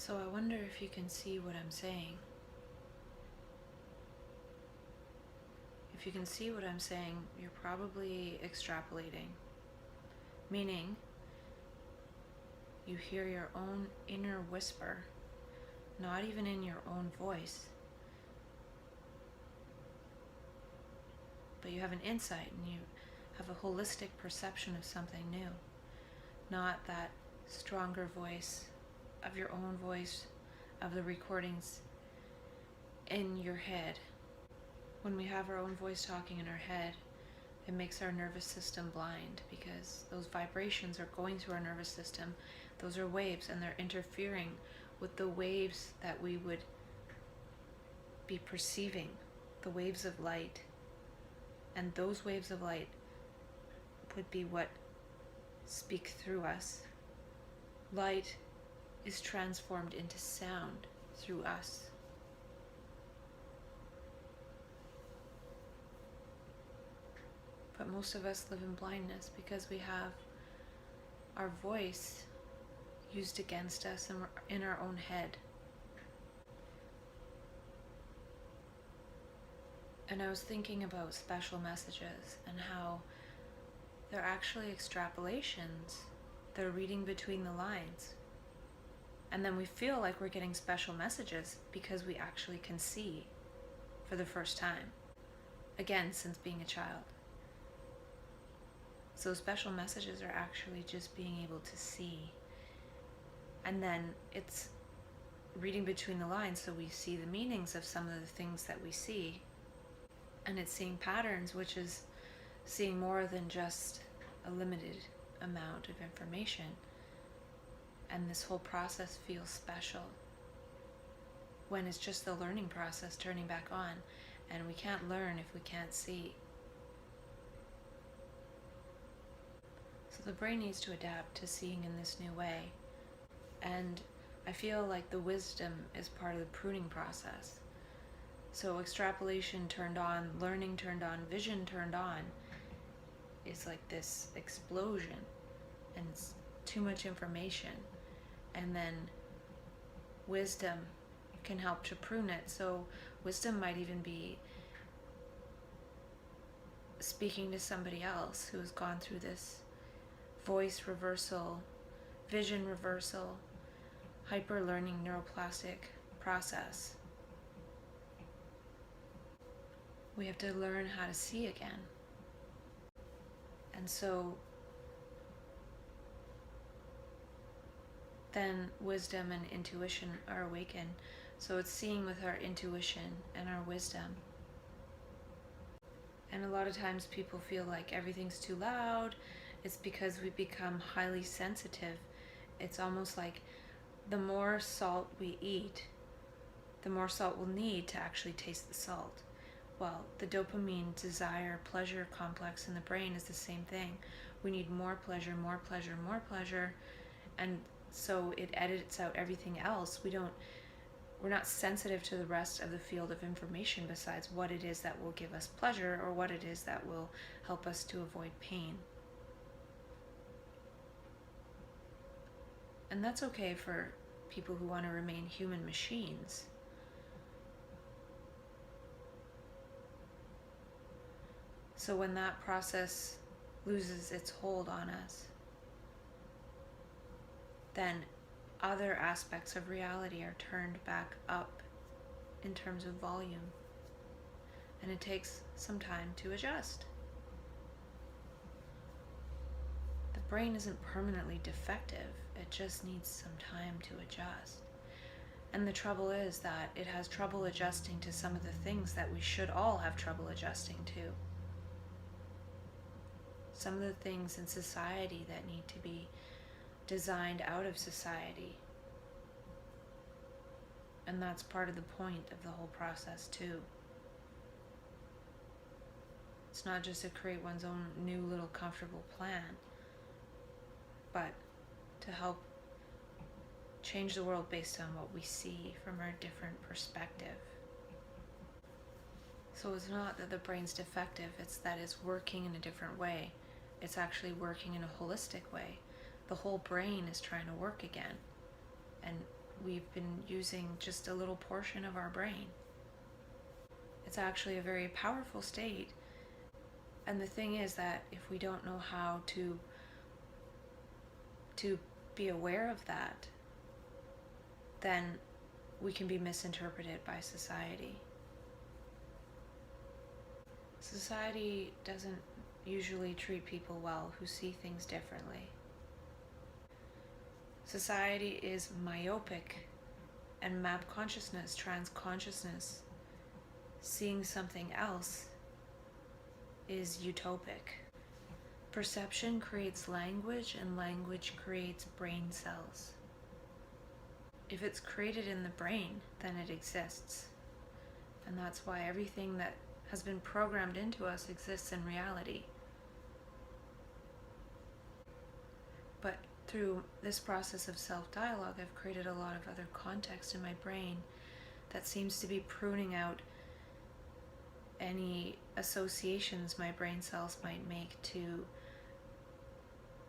So I wonder if you can see what I'm saying. If you can see what I'm saying, you're probably extrapolating. Meaning, you hear your own inner whisper, not even in your own voice, but you have an insight and you have a holistic perception of something new, not that stronger voice of your own voice, of the recordings in your head. When we have our own voice talking in our head, it makes our nervous system blind because those vibrations are going through our nervous system. Those are waves, and they're interfering with the waves that we would be perceiving, the waves of light. And those waves of light would be what speak through us. Light is transformed into sound through us. But most of us live in blindness because we have our voice used against us and we're in our own head. And I was thinking about special messages and how they're actually extrapolations. They're reading between the lines. And then we feel like we're getting special messages because we actually can see for the first time. Again, since being a child. So special messages are actually just being able to see. And then it's reading between the lines, so we see the meanings of some of the things that we see. And it's seeing patterns, which is seeing more than just a limited amount of information. And this whole process feels special when it's just the learning process turning back on. And we can't learn if we can't see. So the brain needs to adapt to seeing in this new way. And I feel like the wisdom is part of the pruning process. So extrapolation turned on, learning turned on, vision turned on. It's like this explosion and it's too much information. And then wisdom can help to prune it. So wisdom might even be speaking to somebody else who has gone through this voice reversal, vision reversal, hyper learning neuroplastic process. We have to learn how to see again. And so then wisdom and intuition are awakened. So it's seeing with our intuition and our wisdom. And a lot of times people feel like everything's too loud. It's because we become highly sensitive. It's almost like the more salt we eat, the more salt we'll need to actually taste the salt. Well, the dopamine desire pleasure complex in the brain is the same thing. We need more pleasure, more pleasure, more pleasure, and so it edits out everything else. We're not sensitive to the rest of the field of information besides what it is that will give us pleasure or what it is that will help us to avoid pain. And that's okay for people who want to remain human machines. So when that process loses its hold on us, then other aspects of reality are turned back up in terms of volume. And it takes some time to adjust. The brain isn't permanently defective, it just needs some time to adjust. And the trouble is that it has trouble adjusting to some of the things that we should all have trouble adjusting to. Some of the things in society that need to be designed out of society. And that's part of the point of the whole process too. It's not just to create one's own new little comfortable plan, but to help change the world based on what we see from our different perspective. So it's not that the brain's defective, it's that it's working in a different way. It's actually working in a holistic way. The whole brain is trying to work again. And we've been using just a little portion of our brain. It's actually a very powerful state. And the thing is that if we don't know how to be aware of that, then we can be misinterpreted by society. Society doesn't usually treat people well who see things differently. Society is myopic, and map consciousness, trans consciousness, seeing something else, is utopic. Perception creates language, and language creates brain cells. If it's created in the brain, then it exists. And that's why everything that has been programmed into us exists in reality. But through this process of self-dialogue, I've created a lot of other context in my brain that seems to be pruning out any associations my brain cells might make to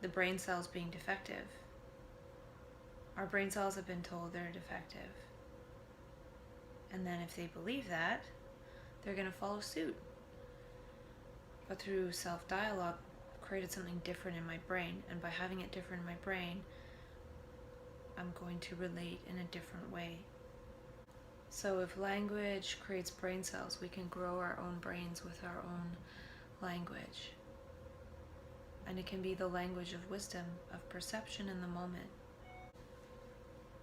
the brain cells being defective. Our brain cells have been told they're defective. And then if they believe that, they're going to follow suit. But through self-dialogue, I've created something different in my brain. And by having it different in my brain, I'm going to relate in a different way. So if language creates brain cells, we can grow our own brains with our own language. And it can be the language of wisdom, of perception in the moment.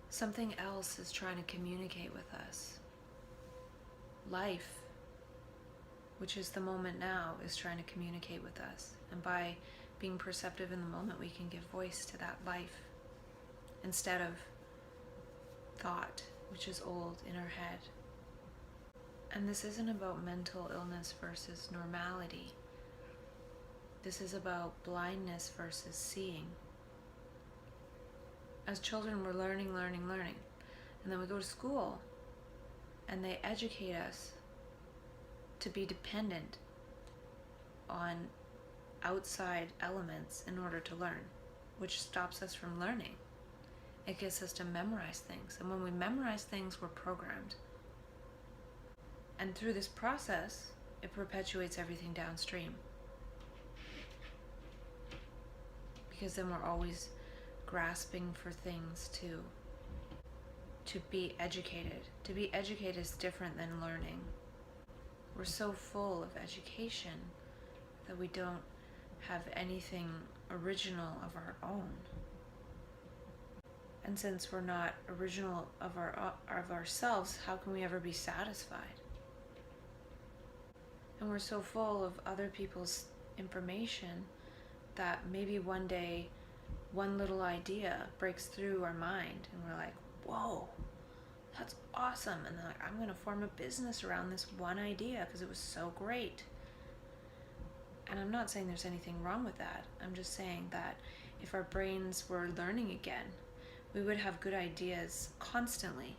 Something else is trying to communicate with us. Life, which is the moment now, is trying to communicate with us. And by being perceptive in the moment, we can give voice to that life instead of thought, which is old in our head. And this isn't about mental illness versus normality. This is about blindness versus seeing. As children, we're learning. And then we go to school and they educate us to be dependent on outside elements in order to learn, which stops us from learning. It gets us to memorize things. And when we memorize things, we're programmed. And through this process, it perpetuates everything downstream. Because then we're always grasping for things to be educated. To be educated is different than learning. We're so full of education that we don't have anything original of our own. And since we're not original of ourselves, how can we ever be satisfied? And we're so full of other people's information that maybe one day one little idea breaks through our mind and we're like, whoa, that's awesome. And then like, I'm going to form a business around this one idea because it was so great. And I'm not saying there's anything wrong with that. I'm just saying that if our brains were learning again, we would have good ideas constantly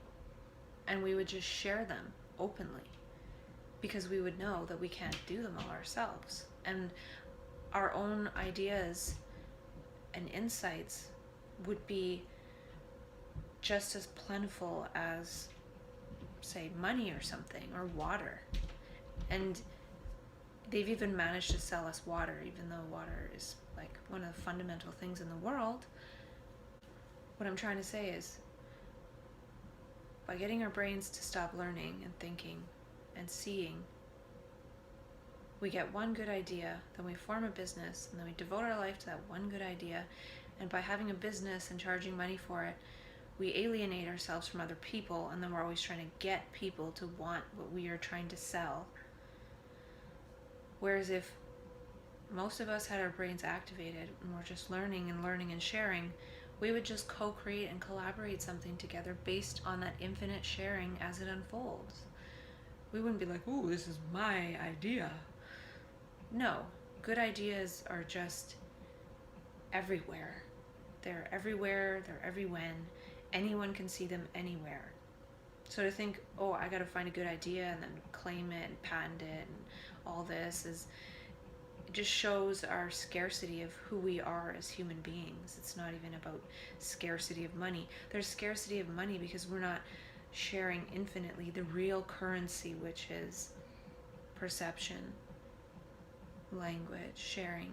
and we would just share them openly because we would know that we can't do them all ourselves. And our own ideas and insights would be just as plentiful as, say, money or something, or water. And they've even managed to sell us water, even though water is like one of the fundamental things in the world. What I'm trying to say is, by getting our brains to stop learning and thinking and seeing, we get one good idea, then we form a business, and then we devote our life to that one good idea. And by having a business and charging money for it, we alienate ourselves from other people, and then we're always trying to get people to want what we are trying to sell. Whereas if most of us had our brains activated and we're just learning and sharing, we would just co-create and collaborate something together based on that infinite sharing as it unfolds. We wouldn't be like, ooh, this is my idea. No, good ideas are just everywhere. They're everywhere, they're everywhen. Anyone can see them anywhere. So to think, oh, I gotta find a good idea and then claim it and patent it and all this it just shows our scarcity of who we are as human beings. It's not even about scarcity of money. There's scarcity of money because we're not sharing infinitely the real currency, which is perception, language, sharing,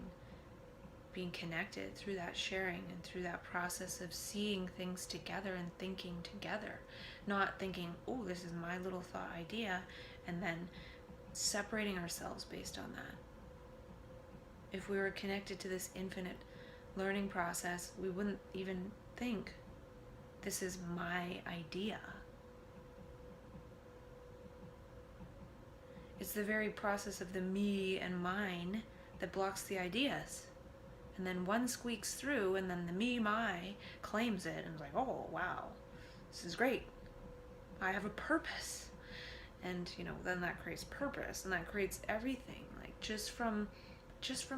being connected through that sharing and through that process of seeing things together and thinking together. Not thinking, oh, this is my little thought idea, and then separating ourselves based on that. If we were connected to this infinite learning process, we wouldn't even think, this is my idea. It's the very process of the me and mine that blocks the ideas. And then one squeaks through, and then the me, my, claims it, and is like, oh, wow, this is great. I have a purpose. And, then that creates purpose, and that creates everything, like just from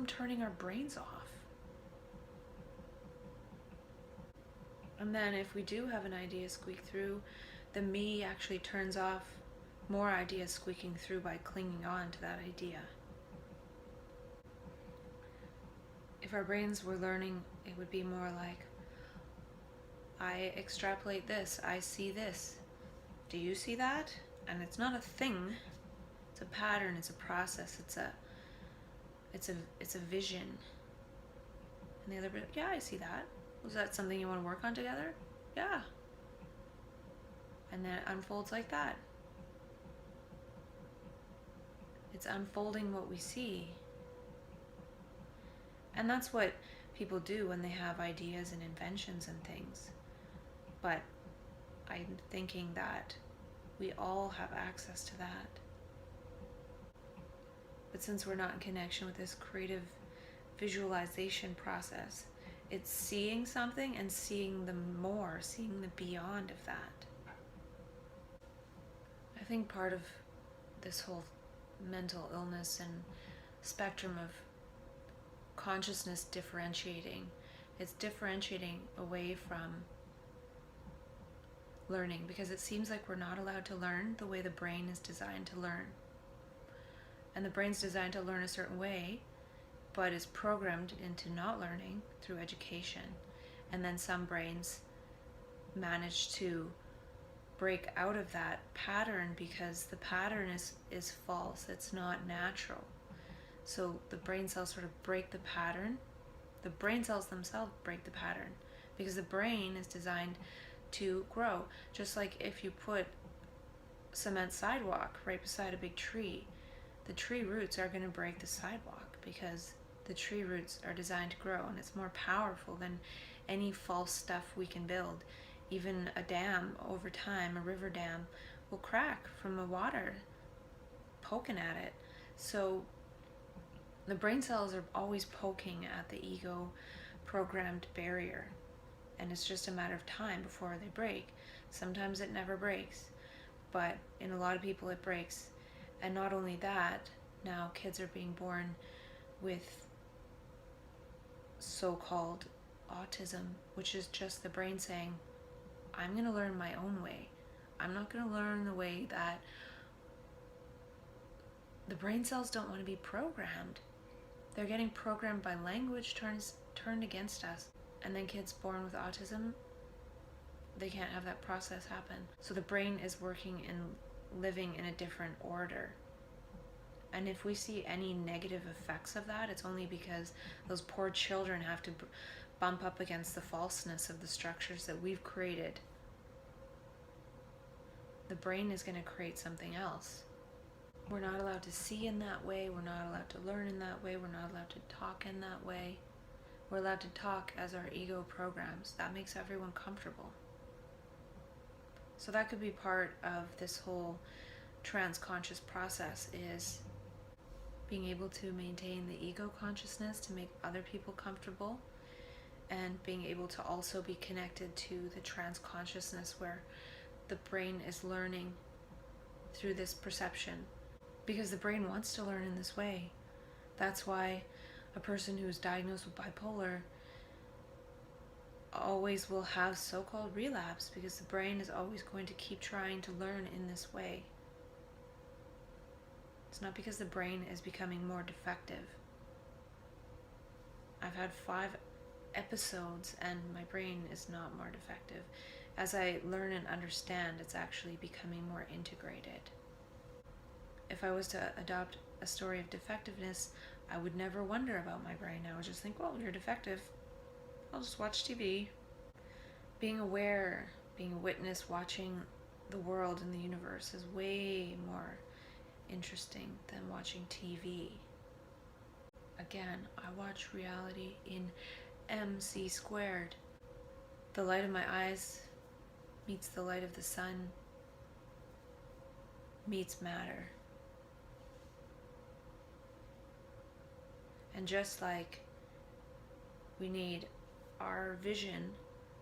turning our brains off. And then if we do have an idea squeak through, the me actually turns off more ideas squeaking through by clinging on to that idea. If our brains were learning, it would be more like, I extrapolate this, I see this. Do you see that? And it's not a thing, it's a pattern, it's a process, it's a vision. And the other person, yeah, I see that. Was that something you want to work on together? Yeah. And then it unfolds like that. It's unfolding what we see. And that's what people do when they have ideas and inventions and things. But I'm thinking that we all have access to that. But since we're not in connection with this creative visualization process, it's seeing something and seeing the more, seeing the beyond of that. I think part of this whole mental illness and spectrum of consciousness differentiating, it's differentiating away from learning, because it seems like we're not allowed to learn the way the brain is designed to learn. And the brain's designed to learn a certain way, but is programmed into not learning through education. And then some brains manage to break out of that pattern because the pattern is false, it's not natural. So the brain cells sort of break the pattern. The brain cells themselves break the pattern because the brain is designed to grow. Just like if you put cement sidewalk right beside a big tree, the tree roots are going to break the sidewalk because the tree roots are designed to grow, and it's more powerful than any false stuff we can build. Even a dam over time, a river dam, will crack from the water poking at it. So the brain cells are always poking at the ego programmed barrier, and it's just a matter of time before they break. Sometimes it never breaks, but in a lot of people it breaks. And not only that, now kids are being born with so-called autism, which is just the brain saying, I'm going to learn my own way. I'm not going to learn the way that the brain cells don't want to be programmed. They're getting programmed by language turned against us. And then kids born with autism, they can't have that process happen. So the brain is working and living in a different order. And if we see any negative effects of that, it's only because those poor children have to bump up against the falseness of the structures that we've created. The brain is going to create something else. We're not allowed to see in that way. We're not allowed to learn in that way. We're not allowed to talk in that way. We're allowed to talk as our ego programs. That makes everyone comfortable. So that could be part of this whole transconscious process, is being able to maintain the ego consciousness to make other people comfortable, and being able to also be connected to the transconsciousness where the brain is learning through this perception, because the brain wants to learn in this way. That's why a person who is diagnosed with bipolar always will have so-called relapse, because the brain is always going to keep trying to learn in this way. It's not because the brain is becoming more defective. I've had 5 episodes and my brain is not more defective. As I learn and understand, it's actually becoming more integrated. If I was to adopt a story of defectiveness, I would never wonder about my brain. I would just think, well, you're defective. I'll just watch TV. Being aware, being a witness, watching the world and the universe is way more interesting than watching TV. Again, I watch reality in MC squared. The light of my eyes meets the light of the sun, meets matter. And just like we need our vision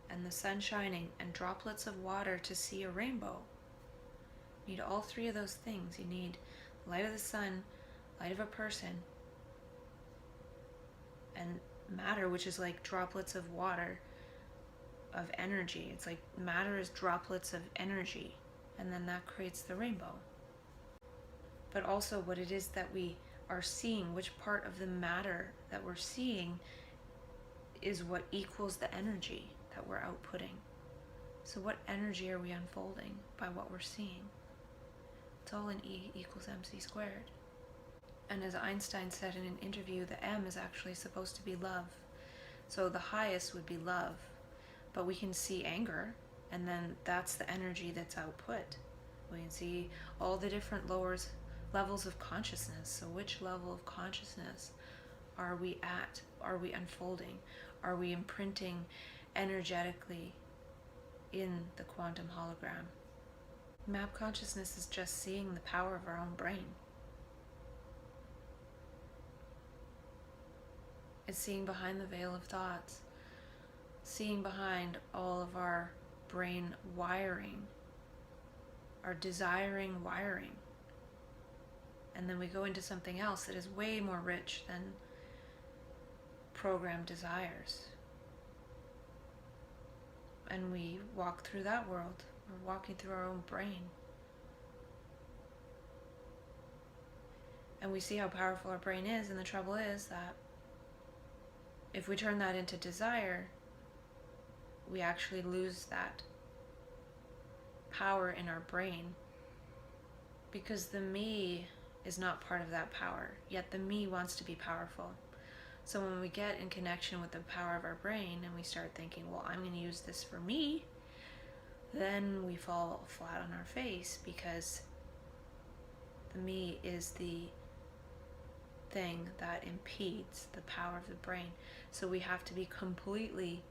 and the sun shining and droplets of water to see a rainbow, you need all 3 of those things. You need light of the sun, light of a person, and matter, which is like droplets of water, of energy. It's like matter is droplets of energy, and then that creates the rainbow. But also what it is that we are seeing, which part of the matter that we're seeing is what equals the energy that we're outputting. So what energy are we unfolding by what we're seeing? It's all in E equals mc squared. And as Einstein said in an interview, the M is actually supposed to be love. So the highest would be love, but we can see anger, and then that's the energy that's output. We can see all the different levels of consciousness. So which level of consciousness are we at? Are we unfolding? Are we imprinting energetically in the quantum hologram? Map consciousness is just seeing the power of our own brain. It's seeing behind the veil of thoughts, seeing behind all of our brain wiring, our desiring wiring. And then we go into something else that is way more rich than programmed desires. And we walk through that world. We're walking through our own brain. And we see how powerful our brain is, and the trouble is that if we turn that into desire, we actually lose that power in our brain, because the me is not part of that power, yet the me wants to be powerful. So when we get in connection with the power of our brain and we start thinking, well, I'm going to use this for me, then we fall flat on our face, because the me is the thing that impedes the power of the brain. So we have to be completely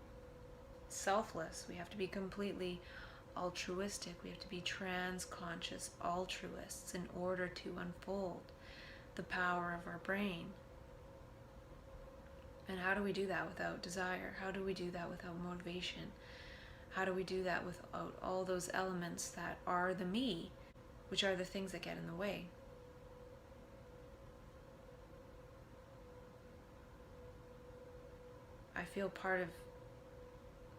selfless. We have to be completely altruistic. We have to be trans-conscious altruists in order to unfold the power of our brain. And how do we do that without desire? How do we do that without motivation? How do we do that without all those elements that are the me, which are the things that get in the way? I feel part of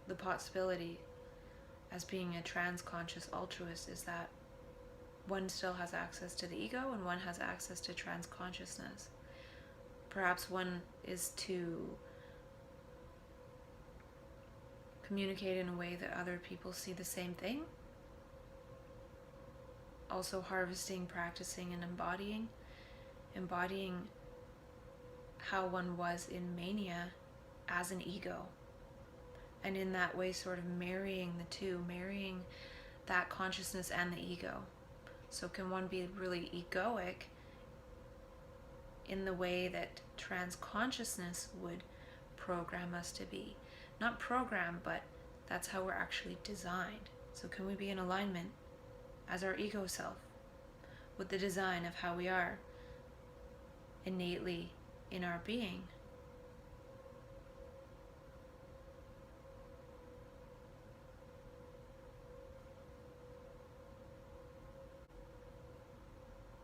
the possibility as being a trans-conscious altruist is that one still has access to the ego and one has access to trans-consciousness. Perhaps one is to communicate in a way that other people see the same thing. Also harvesting, practicing, and embodying how one was in mania as an ego. And in that way sort of marrying the two, marrying that consciousness and the ego. So can one be really egoic in the way that trans-consciousness would program us to be? Not program, but that's how we're actually designed. So can we be in alignment as our ego self with the design of how we are innately in our being?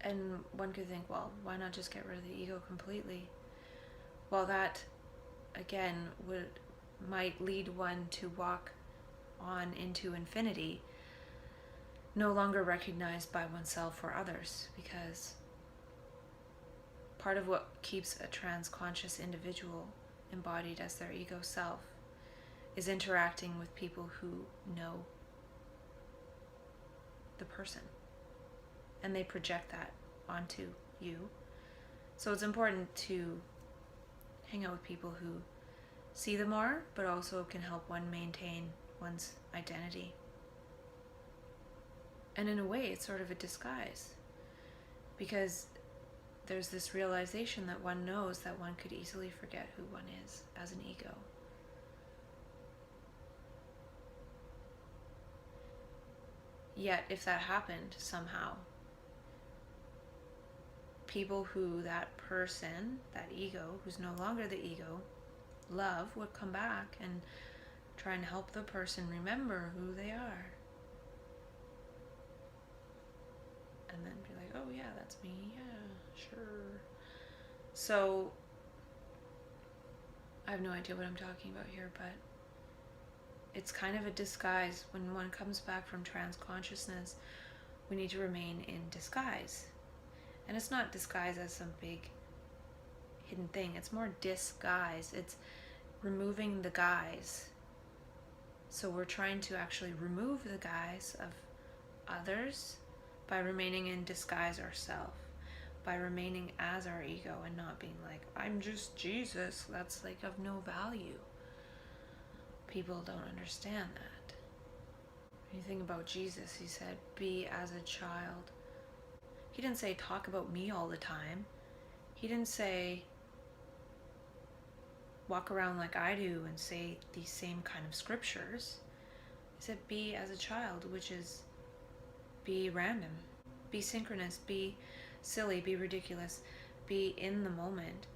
And one could think, well, why not just get rid of the ego completely? Well, that, again, might lead one to walk on into infinity, no longer recognized by oneself or others, because part of what keeps a trans-conscious individual embodied as their ego self, is interacting with people who know the person. And they project that onto you. So it's important to hang out with people who see the more, but also can help one maintain one's identity. And in a way, it's sort of a disguise, because there's this realization that one knows that one could easily forget who one is as an ego. Yet, if that happened somehow, people who that person, that ego, who's no longer the ego, love, would come back and try and help the person remember who they are. And then be like, oh yeah, that's me, yeah, sure. So, I have no idea what I'm talking about here, but it's kind of a disguise. When one comes back from trance consciousness, we need to remain in disguise. And it's not disguise as some big hidden thing. It's more disguise. It's removing the guise. So we're trying to actually remove the guise of others by remaining in disguise ourselves, by remaining as our ego and not being like, I'm just Jesus. That's like of no value. People don't understand that. When you think about Jesus, he said, be as a child. He didn't say, talk about me all the time. He didn't say, walk around like I do and say these same kind of scriptures. He said, be as a child, which is be random, be synchronous, be silly, be ridiculous, be in the moment,